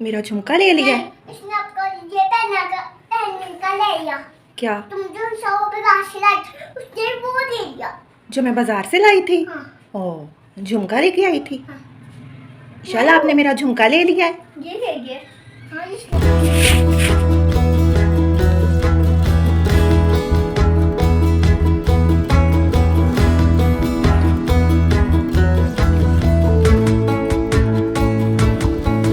मेरा झुमका ले लिया? इसने आपका ये पहनने का ले लिया। क्या? तुम जो 100 रुपए का से लाई थी, उसने वो दे दिया जो मैं बाजार से लाई थी? हाँ। ओह, झुमका लेके आई थी? हाँ। शाला आपने मेरा झुमका ले लिया है? ये ले गए। हाँ, इसने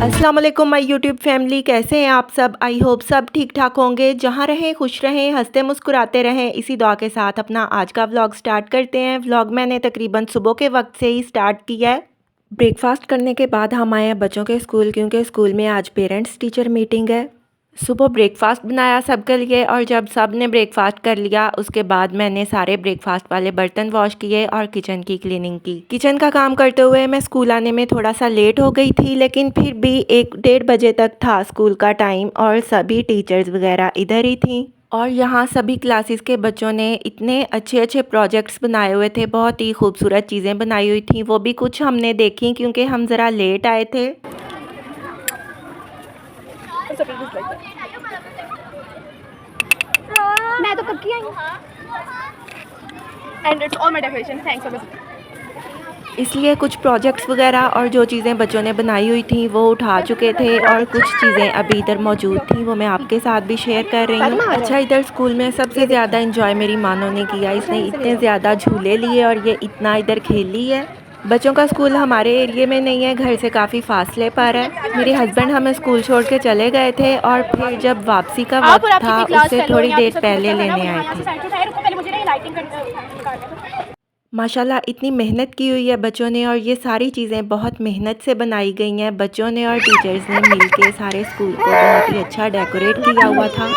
अस्सलाम वालेकुम माय यूट्यूब फैमिली, कैसे हैं आप सब? आई होप सब ठीक ठाक होंगे। जहाँ रहें खुश रहें, हंसते मुस्कुराते रहें, इसी दुआ के साथ अपना आज का व्लॉग स्टार्ट करते हैं। व्लॉग मैंने तकरीबन सुबह के वक्त से ही स्टार्ट किया है। ब्रेकफास्ट करने के बाद हम आए हैं बच्चों के स्कूल, क्योंकि स्कूल में आज पेरेंट्स टीचर मीटिंग है। सुबह ब्रेकफास्ट बनाया सबके लिए, और जब सब ने ब्रेकफास्ट कर लिया उसके बाद मैंने सारे ब्रेकफास्ट वाले बर्तन वॉश किए और किचन की क्लीनिंग की। किचन का काम करते हुए मैं स्कूल आने में थोड़ा सा लेट हो गई थी, लेकिन फिर भी 1-1:30 बजे तक था स्कूल का टाइम और सभी टीचर्स वगैरह इधर ही थी। और यहाँ सभी क्लासेस के बच्चों ने इतने अच्छे अच्छे प्रोजेक्ट्स बनाए हुए थे, बहुत ही खूबसूरत चीज़ें बनाई हुई थी। वो भी कुछ हमने देखी क्योंकि हम ज़रा लेट आए थे। मैं तो कब की आई हूँ and it's all my decoration, thanks for इसलिए कुछ प्रोजेक्ट्स वगैरह और जो चीज़ें बच्चों ने बनाई हुई थी वो उठा चुके थे, और कुछ चीज़ें अभी इधर मौजूद थी वो मैं आपके साथ भी शेयर कर रही हूँ। अच्छा, इधर स्कूल में सबसे ज़्यादा इंजॉय मेरी मानो ने किया। इसने इतने ज़्यादा झूले लिए और ये इतना इधर खेली है। बच्चों का स्कूल हमारे एरिया में नहीं है, घर से काफ़ी फासले पर है। मेरे हस्बैंड हमें स्कूल छोड़ के चले गए थे और फिर जब वापसी का वक्त था उससे थोड़ी देर पहले लेने आए थे। माशाल्लाह इतनी मेहनत की हुई है बच्चों ने, और ये सारी चीज़ें बहुत मेहनत से बनाई गई हैं। बच्चों ने और टीचर्स ने मिलके सारे स्कूल को बहुत ही अच्छा डेकोरेट किया हुआ था।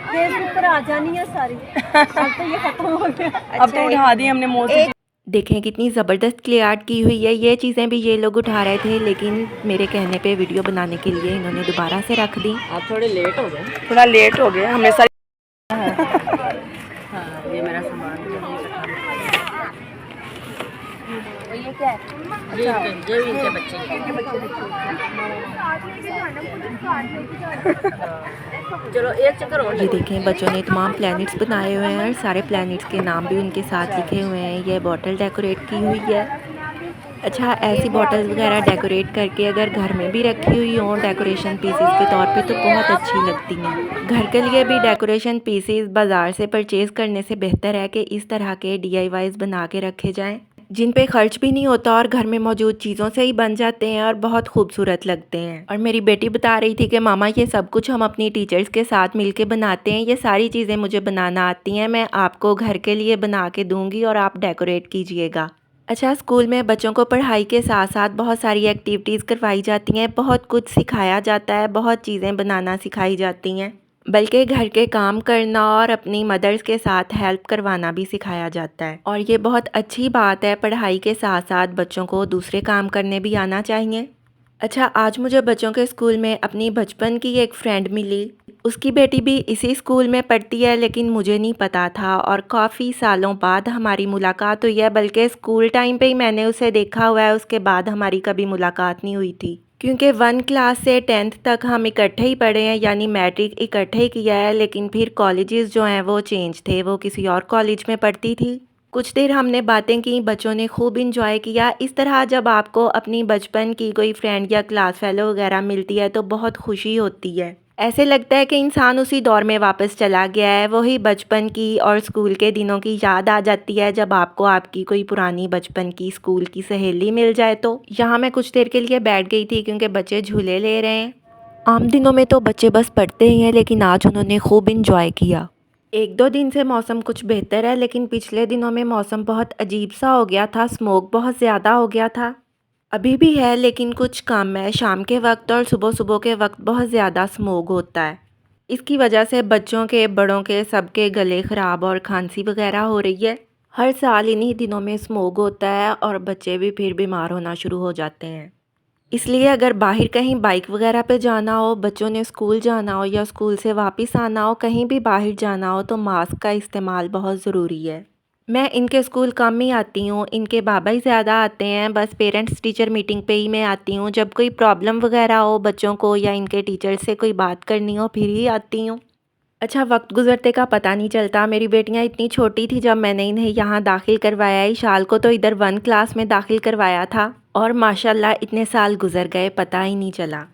फेसबुक पर आ जानी है सारी। अब तो ये खत्म हो गया, अब तो उठा दी हमने मोस्ट। देखें कितनी ज़बरदस्त क्ले आर्ट की हुई है। ये चीज़ें भी ये लोग उठा रहे थे, लेकिन मेरे कहने पे वीडियो बनाने के लिए इन्होंने दोबारा से रख दी। आप थोड़ा लेट हो गए हमने सारी। हाँ, ये मेरा सामान ये क्या है? ये इनके बच्चे चलो एक चक्कर और। ये देखें बच्चों ने तमाम प्लैनेट्स बनाए हुए हैं और सारे प्लैनेट्स के नाम भी उनके साथ लिखे हुए हैं। ये बॉटल डेकोरेट की हुई है। अच्छा, ऐसी बॉटल्स वगैरह डेकोरेट करके अगर घर में भी रखी हुई हों डेकोरेशन पीसेस के तौर पे तो बहुत अच्छी लगती हैं। घर के लिए भी डेकोरेशन पीसेस बाज़ार से परचेज़ करने से बेहतर है कि इस तरह के DIYs बना के रखे जाएं, जिन पे खर्च भी नहीं होता और घर में मौजूद चीज़ों से ही बन जाते हैं और बहुत खूबसूरत लगते हैं। और मेरी बेटी बता रही थी कि मामा ये सब कुछ हम अपनी टीचर्स के साथ मिलके बनाते हैं। ये सारी चीज़ें मुझे बनाना आती हैं, मैं आपको घर के लिए बना के दूँगी और आप डेकोरेट कीजिएगा। अच्छा, स्कूल में बच्चों को पढ़ाई के साथ साथ बहुत सारी एक्टिविटीज़ करवाई जाती हैं, बहुत कुछ सिखाया जाता है, बहुत चीज़ें बनाना सिखाई जाती हैं, बल्कि घर के काम करना और अपनी मदर्स के साथ हेल्प करवाना भी सिखाया जाता है। और ये बहुत अच्छी बात है, पढ़ाई के साथ साथ बच्चों को दूसरे काम करने भी आना चाहिए। अच्छा, आज मुझे बच्चों के स्कूल में अपनी बचपन की एक फ्रेंड मिली। उसकी बेटी भी इसी स्कूल में पढ़ती है, लेकिन मुझे नहीं पता था और काफ़ी सालों बाद हमारी मुलाकात हुई है। बल्कि स्कूल टाइम पे ही मैंने उसे देखा हुआ है, उसके बाद हमारी कभी मुलाकात नहीं हुई थी, क्योंकि 1 क्लास से 10th तक हम इकट्ठे ही पढ़े हैं, यानी मैट्रिक इकट्ठे ही किया है। लेकिन फिर कॉलेजेस जो हैं वो चेंज थे, वो किसी और कॉलेज में पढ़ती थी। कुछ देर हमने बातें की, बच्चों ने खूब इंजॉय किया। इस तरह जब आपको अपनी बचपन की कोई फ्रेंड या क्लास फेलो वगैरह मिलती है तो बहुत खुशी होती है। ऐसे लगता है कि इंसान उसी दौर में वापस चला गया है, वही बचपन की और स्कूल के दिनों की याद आ जाती है जब आपको आपकी कोई पुरानी बचपन की स्कूल की सहेली मिल जाए। तो यहाँ मैं कुछ देर के लिए बैठ गई थी क्योंकि बच्चे झूले ले रहे हैं। आम दिनों में तो बच्चे बस पढ़ते ही हैं, लेकिन आज उन्होंने खूब इंजॉय किया। 1-2 दिन से मौसम कुछ बेहतर है, लेकिन पिछले दिनों में मौसम बहुत अजीब सा हो गया था, स्मोक बहुत ज़्यादा हो गया था। अभी भी है, लेकिन कुछ कम है। शाम के वक्त और सुबह सुबह के वक्त बहुत ज़्यादा स्मोक होता है। इसकी वजह से बच्चों के, बड़ों के, सबके गले ख़राब और खांसी वगैरह हो रही है। हर साल इन्हीं दिनों में स्मोक होता है और बच्चे भी फिर बीमार होना शुरू हो जाते हैं। इसलिए अगर बाहर कहीं बाइक वगैरह पे जाना हो, बच्चों ने स्कूल जाना हो या स्कूल से वापस आना हो, कहीं भी बाहर जाना हो तो मास्क का इस्तेमाल बहुत ज़रूरी है। मैं इनके स्कूल कम ही आती हूँ, इनके बाबा ही ज़्यादा आते हैं, बस पेरेंट्स टीचर मीटिंग पे ही मैं आती हूँ। जब कोई प्रॉब्लम वगैरह हो बच्चों को या इनके टीचर से कोई बात करनी हो फिर ही आती हूँ। अच्छा, वक्त गुजरते का पता नहीं चलता। मेरी बेटियाँ इतनी छोटी थी जब मैंने इन्हें यहाँ दाखिल करवाया। इशाल को तो इधर 1 क्लास में दाखिल करवाया था और माशाल्लाह इतने साल गुजर गए पता ही नहीं चला।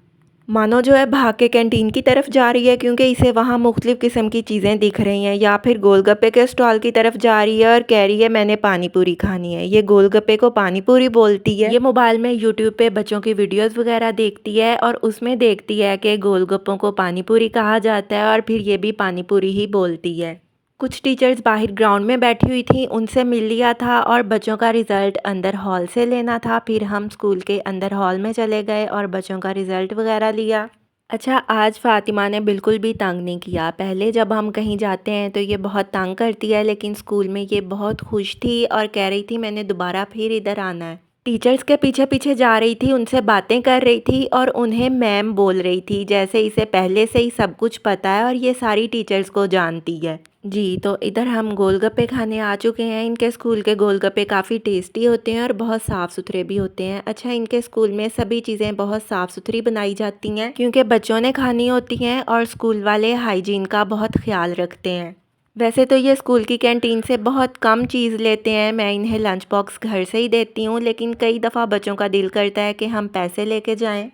मानो जो है भाग के कैंटीन की तरफ जा रही है क्योंकि इसे वहाँ मुख्तलिफ़ किस्म की चीज़ें दिख रही हैं, या फिर गोलगप्पे के स्टॉल की तरफ जा रही है और कह रही है मैंने पानी पूरी खानी है। ये गोलगप्पे को पानी पूरी बोलती है। ये मोबाइल में यूट्यूब पे बच्चों की वीडियोस वगैरह देखती है और उसमें देखती है कि गोलगप्पों को पानी पूरी कहा जाता है और फिर ये भी पानी पूरी ही बोलती है। कुछ टीचर्स बाहर ग्राउंड में बैठी हुई थी, उनसे मिल लिया था और बच्चों का रिज़ल्ट अंदर हॉल से लेना था। फिर हम स्कूल के अंदर हॉल में चले गए और बच्चों का रिज़ल्ट वगैरह लिया। अच्छा, आज फ़ातिमा ने बिल्कुल भी तंग नहीं किया। पहले जब हम कहीं जाते हैं तो ये बहुत तंग करती है, लेकिन स्कूल में ये बहुत खुश थी और कह रही थी मैंने दोबारा फिर इधर आना है। टीचर्स के पीछे पीछे जा रही थी, उनसे बातें कर रही थी और उन्हें मैम बोल रही थी, जैसे इसे पहले से ही सब कुछ पता है और ये सारी टीचर्स को जानती है। जी, तो इधर हम गोलगप्पे खाने आ चुके हैं। इनके स्कूल के गोलगप्पे काफ़ी टेस्टी होते हैं और बहुत साफ़ सुथरे भी होते हैं। अच्छा, इनके स्कूल में सभी चीज़ें बहुत साफ़ सुथरी बनाई जाती हैं क्योंकि बच्चों ने खानी होती हैं और स्कूल वाले हाइजीन का बहुत ख्याल रखते हैं। वैसे तो ये स्कूल की कैंटीन से बहुत कम चीज़ लेते हैं, मैं इन्हें लंच बॉक्स घर से ही देती हूँ, लेकिन कई दफ़ा बच्चों का दिल करता है कि हम पैसे लेके जाएं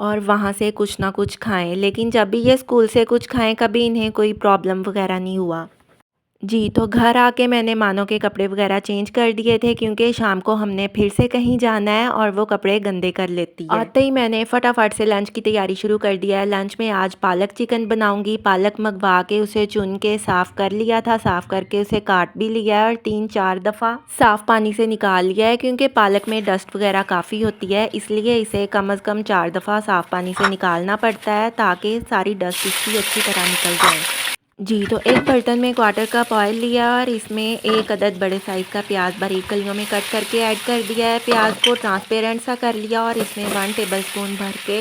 और वहाँ से कुछ ना कुछ खाएं, लेकिन जब भी ये स्कूल से कुछ खाएं कभी इन्हें कोई प्रॉब्लम वगैरह नहीं हुआ। जी, तो घर आके मैंने मानो के कपड़े वगैरह चेंज कर दिए थे क्योंकि शाम को हमने फिर से कहीं जाना है और वो कपड़े गंदे कर लेती है। आते ही मैंने फटाफट से लंच की तैयारी शुरू कर दिया है। लंच में आज पालक चिकन बनाऊंगी। पालक मंगवा के उसे चुन के साफ़ कर लिया था, साफ़ करके उसे काट भी लिया है और 3-4 दफ़ा साफ़ पानी से निकाल लिया है क्योंकि पालक में डस्ट वगैरह काफ़ी होती है, इसलिए इसे कम अज़ कम 4 दफ़ा साफ़ पानी से निकालना पड़ता है ताकि सारी डस्ट इसकी अच्छी तरह निकल जाए। जी, तो एक बर्तन में 1/4 कप ऑयल लिया और इसमें 1 अदद बड़े साइज़ का प्याज बारीक कलियों में कट करके ऐड कर दिया है। प्याज को ट्रांसपेरेंट सा कर लिया और इसमें 1 टेबलस्पून भर के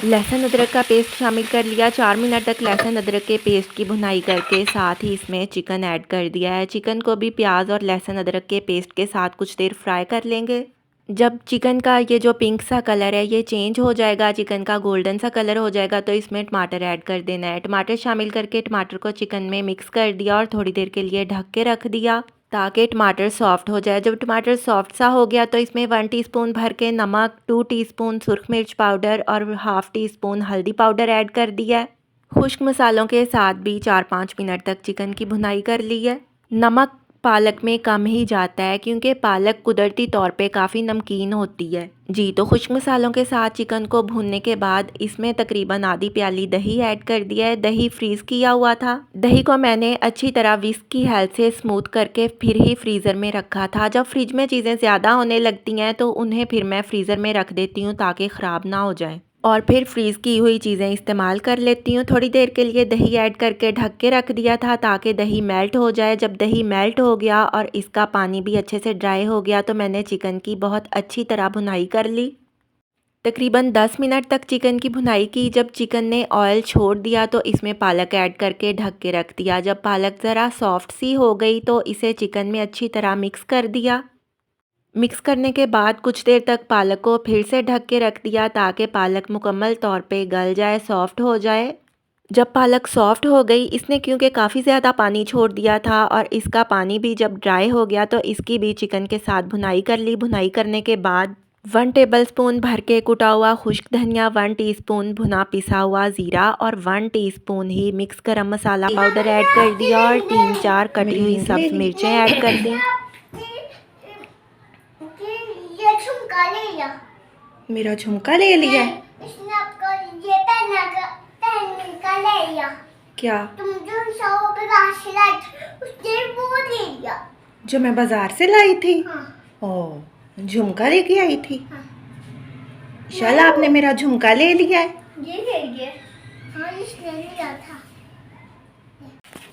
लहसुन अदरक का पेस्ट शामिल कर लिया। 4 मिनट तक लहसुन अदरक के पेस्ट की भुनाई करके साथ ही इसमें चिकन ऐड कर दिया है। चिकन को भी प्याज और लहसुन अदरक के पेस्ट के साथ कुछ देर फ्राई कर लेंगे। जब चिकन का ये जो पिंक सा कलर है ये चेंज हो जाएगा, चिकन का गोल्डन सा कलर हो जाएगा, तो इसमें टमाटर ऐड कर देना है। टमाटर शामिल करके टमाटर को चिकन में मिक्स कर दिया और थोड़ी देर के लिए ढक के रख दिया ताकि टमाटर सॉफ्ट हो जाए। जब टमाटर सॉफ्ट सा हो गया तो इसमें 1 टीस्पून भर के नमक, 2 टीस्पून सुरख मिर्च पाउडर और हाफ़ टीस्पून हल्दी पाउडर ऐड कर दिया है। खुश्क मसालों के साथ भी 4-5 मिनट तक चिकन की भुनाई कर ली है। नमक पालक में कम ही जाता है क्योंकि पालक कुदरती तौर पे काफ़ी नमकीन होती है। जी, तो खुश्क मसालों के साथ चिकन को भूनने के बाद इसमें तकरीबन आधी प्याली दही ऐड कर दिया है। दही फ्रीज़ किया हुआ था। दही को मैंने अच्छी तरह विस्क की हेल्प से स्मूथ करके फिर ही फ्रीज़र में रखा था। जब फ्रिज में चीज़ें ज़्यादा होने लगती हैं तो उन्हें फिर मैं फ्रीज़र में रख देती हूँ ताकि ख़राब ना हो जाए और फिर फ्रीज़ की हुई चीज़ें इस्तेमाल कर लेती हूँ। थोड़ी देर के लिए दही ऐड करके ढक के रख दिया था ताकि दही मेल्ट हो जाए। जब दही मेल्ट हो गया और इसका पानी भी अच्छे से ड्राई हो गया तो मैंने चिकन की बहुत अच्छी तरह भुनाई कर ली। तकरीबन 10 मिनट तक चिकन की भुनाई की। जब चिकन ने ऑयल छोड़ दिया तो इसमें पालक ऐड करके ढक के रख दिया। जब पालक ज़रा सॉफ्ट सी हो गई तो इसे चिकन में अच्छी तरह मिक्स कर दिया। मिक्स करने के बाद कुछ देर तक पालक को फिर से ढक के रख दिया ताकि पालक मुकम्मल तौर पे गल जाए, सॉफ्ट हो जाए। जब पालक सॉफ्ट हो गई, इसने क्योंकि काफ़ी ज़्यादा पानी छोड़ दिया था और इसका पानी भी जब ड्राई हो गया तो इसकी भी चिकन के साथ भुनाई कर ली। भुनाई करने के बाद 1 टेबलस्पून भर के कुटा हुआ खुश्क धनिया, 1 टीस्पून भुना पिसा हुआ ज़ीरा और 1 टीस्पून ही मिक्स गरम मसाला पाउडर ऐड कर दिया और 3-4 कटी हुई सब्ज़ मिर्चें ऐड कर दी। ये झुमका ले लिया। मेरा झुमका ले लिया? इसने आपका ये पहनने का ले लिया। क्या? तुम जो 100 पे राशि लाई थी, उसने वो ले लिया। जो मैं बाजार से लाई थी? हाँ। ओह, झुमका लेके आई थी? हाँ। शाला आपने मेरा झुमका ले लिया है। ये ले लिया। हाँ, इसने लिया था।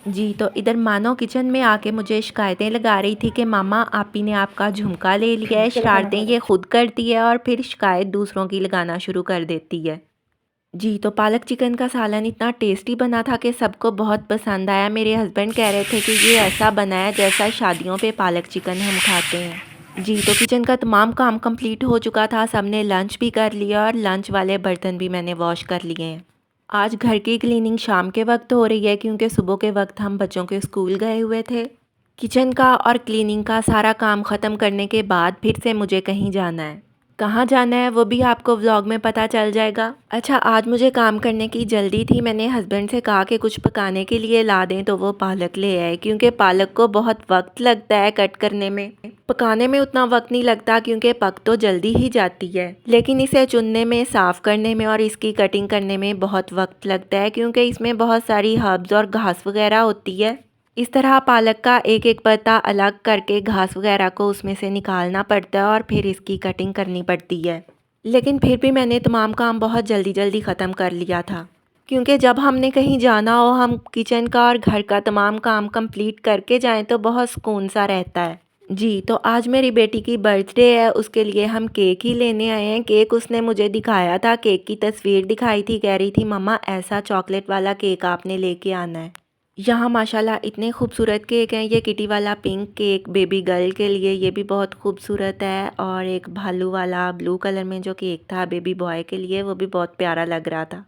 जी, तो इधर मानो किचन में आके मुझे शिकायतें लगा रही थी कि मामा आपी ने आपका झुमका ले लिया है। शरारतें ये खुद करती है और फिर शिकायत दूसरों की लगाना शुरू कर देती है। जी, तो पालक चिकन का सालन इतना टेस्टी बना था कि सबको बहुत पसंद आया। मेरे हस्बैंड कह रहे थे कि ये ऐसा बना है जैसा शादियों पे पालक चिकन हम खाते हैं। जी, तो किचन का तमाम काम कंप्लीट हो चुका था, सबने लंच भी कर लिया और लंच वाले बर्तन भी मैंने वॉश कर लिए हैं। आज घर की क्लीनिंग शाम के वक्त हो रही है क्योंकि सुबह के वक्त हम बच्चों के स्कूल गए हुए थे। किचन का और क्लीनिंग का सारा काम ख़त्म करने के बाद फिर से मुझे कहीं जाना है। कहाँ जाना है वो भी आपको व्लॉग में पता चल जाएगा। अच्छा, आज मुझे काम करने की जल्दी थी। मैंने हस्बैंड से कहा कि कुछ पकाने के लिए ला दें तो वो पालक ले आए क्योंकि पालक को बहुत वक्त लगता है कट करने में। पकाने में उतना वक्त नहीं लगता क्योंकि पक तो जल्दी ही जाती है, लेकिन इसे चुनने में, साफ़ करने में और इसकी कटिंग करने में बहुत वक्त लगता है क्योंकि इसमें बहुत सारी हर्ब्स और घास वगैरह होती है। इस तरह पालक का एक एक पत्ता अलग करके घास वगैरह को उसमें से निकालना पड़ता है और फिर इसकी कटिंग करनी पड़ती है। लेकिन फिर भी मैंने तमाम काम बहुत जल्दी जल्दी ख़त्म कर लिया था क्योंकि जब हमने कहीं जाना हो हम किचन का और घर का तमाम काम कंप्लीट करके जाएं तो बहुत सुकून सा रहता है। जी, तो आज मेरी बेटी की बर्थडे है, उसके लिए हम केक ही लेने आए हैं। केक उसने मुझे दिखाया था, केक की तस्वीर दिखाई थी, कह रही थी मम्मा ऐसा चॉकलेट वाला केक आपने लेके आना है। यहाँ माशाल्लाह इतने खूबसूरत केक हैं। ये किटी वाला पिंक केक बेबी गर्ल के लिए, ये भी बहुत खूबसूरत है। और एक भालू वाला ब्लू कलर में जो केक था बेबी बॉय के लिए, वो भी बहुत प्यारा लग रहा था।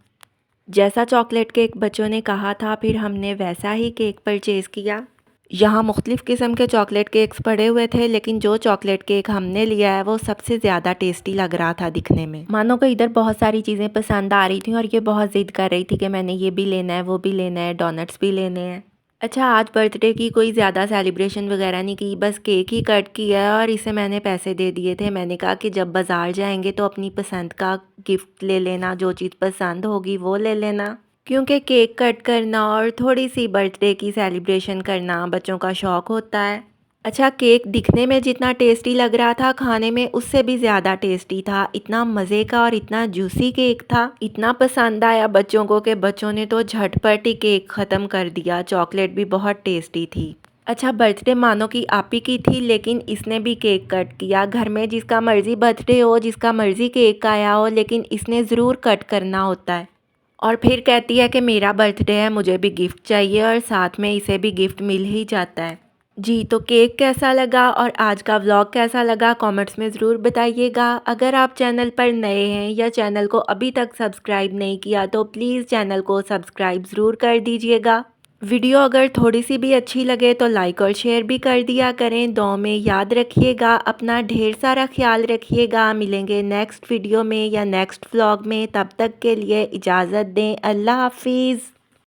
जैसा चॉकलेट केक बच्चों ने कहा था फिर हमने वैसा ही केक परचेज़ किया। यहाँ मुख्तलिफ़ किस्म के चॉकलेट केक्स पड़े हुए थे, लेकिन जो चॉकलेट केक हमने लिया है वो सबसे ज़्यादा टेस्टी लग रहा था दिखने में। मानो को इधर बहुत सारी चीज़ें पसंद आ रही थी और ये बहुत ज़िद कर रही थी कि मैंने ये भी लेना है, वो भी लेना है, डोनट्स भी लेने हैं। अच्छा, आज बर्थडे की कोई ज़्यादा सेलिब्रेशन वगैरह नहीं की, बस केक ही कट किया है और इसे मैंने पैसे दे दिए थे। मैंने कहा कि जब बाज़ार जाएंगे तो अपनी पसंद का गिफ्ट ले लेना, जो चीज़ पसंद होगी वो ले लेना, क्योंकि केक कट करना और थोड़ी सी बर्थडे की सेलिब्रेशन करना बच्चों का शौक़ होता है। अच्छा, केक दिखने में जितना टेस्टी लग रहा था खाने में उससे भी ज़्यादा टेस्टी था। इतना मज़े का और इतना जूसी केक था, इतना पसंद आया बच्चों को कि बच्चों ने तो झटपट ही केक ख़त्म कर दिया। चॉकलेट भी बहुत टेस्टी थी। अच्छा, बर्थडे मानो की आपी की थी, लेकिन इसने भी केक कट किया। घर में जिसका मर्ज़ी बर्थडे हो, जिसका मर्ज़ी केक आया हो, लेकिन इसने ज़रूर कट करना होता है। और फिर कहती है कि मेरा बर्थडे है, मुझे भी गिफ्ट चाहिए, और साथ में इसे भी गिफ्ट मिल ही जाता है। जी, तो केक कैसा लगा और आज का व्लॉग कैसा लगा कमेंट्स में ज़रूर बताइएगा। अगर आप चैनल पर नए हैं या चैनल को अभी तक सब्सक्राइब नहीं किया तो प्लीज़ चैनल को सब्सक्राइब ज़रूर कर दीजिएगा। वीडियो अगर थोड़ी सी भी अच्छी लगे तो लाइक और शेयर भी कर दिया करें। दुआ में याद रखिएगा, अपना ढेर सारा ख्याल रखिएगा। मिलेंगे नेक्स्ट वीडियो में या नेक्स्ट व्लॉग में, तब तक के लिए इजाज़त दें। अल्लाह हाफिज़।